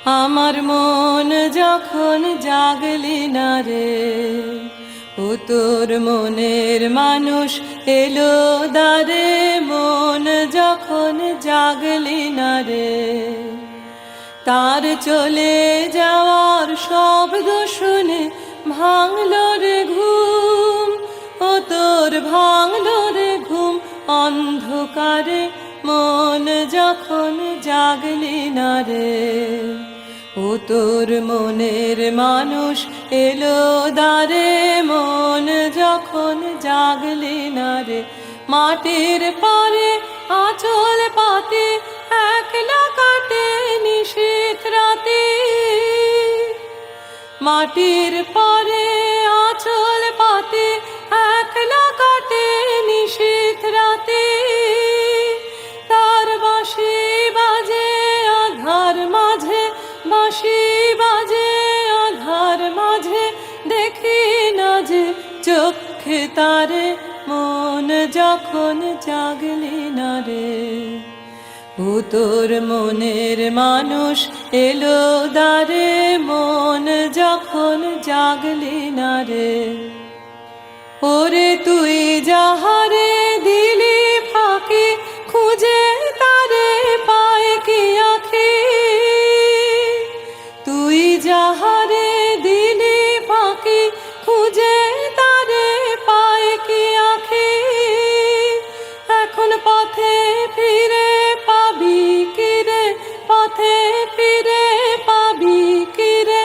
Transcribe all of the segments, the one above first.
আমার মন যখন জাগলি না রে, ও তোর মনের মানুষ এলো দ্বারে। মন যখন জাগলি না রে, তার চলে যাওয়ার শব্দ শুনে ভাঙলো রে ঘুম। ও তোর ভাঙলো রে ঘুম অন্ধকারে, মন যখন জাগলি না রে। ও তোর মনের মানুষ এলো দ্বারে, মন যখন জাগলি না রে। মাটির পরে আঁচল পাতে একলা কাটে নিশীথ রাতে। মাটির পরে আঁচল পাতে একলা কাটে নিশীথ রাতে। তার বাঁশি বাজে আধার মাঝে, বাঁশি বাজে আধার মাঝে, দেখি না যে চোখে তারে। মন যখন জাগলি না রে, ও তোর মনের মানুষ এলো দ্বারে। মন যখন জাগলি না রে, ওরে তুই যাহারে দিলি ফাঁকি, খুঁজে তারে পায় কি আঁখি। তুই যাহারে দিলি ফাঁকি, খুঁজে তারে পায় কি আঁখি। এখন পথে ফিরে পাবি কিরে, পথে ফিরে পাবি কিরে।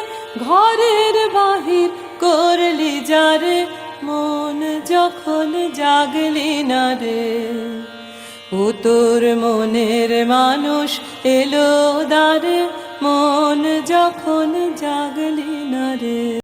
ঘরের বাহির করলি যারে, মন যখন জাগলি না রে। ও তোর মনের মানুষ এলো দ্বারে, মন যখন জাগলি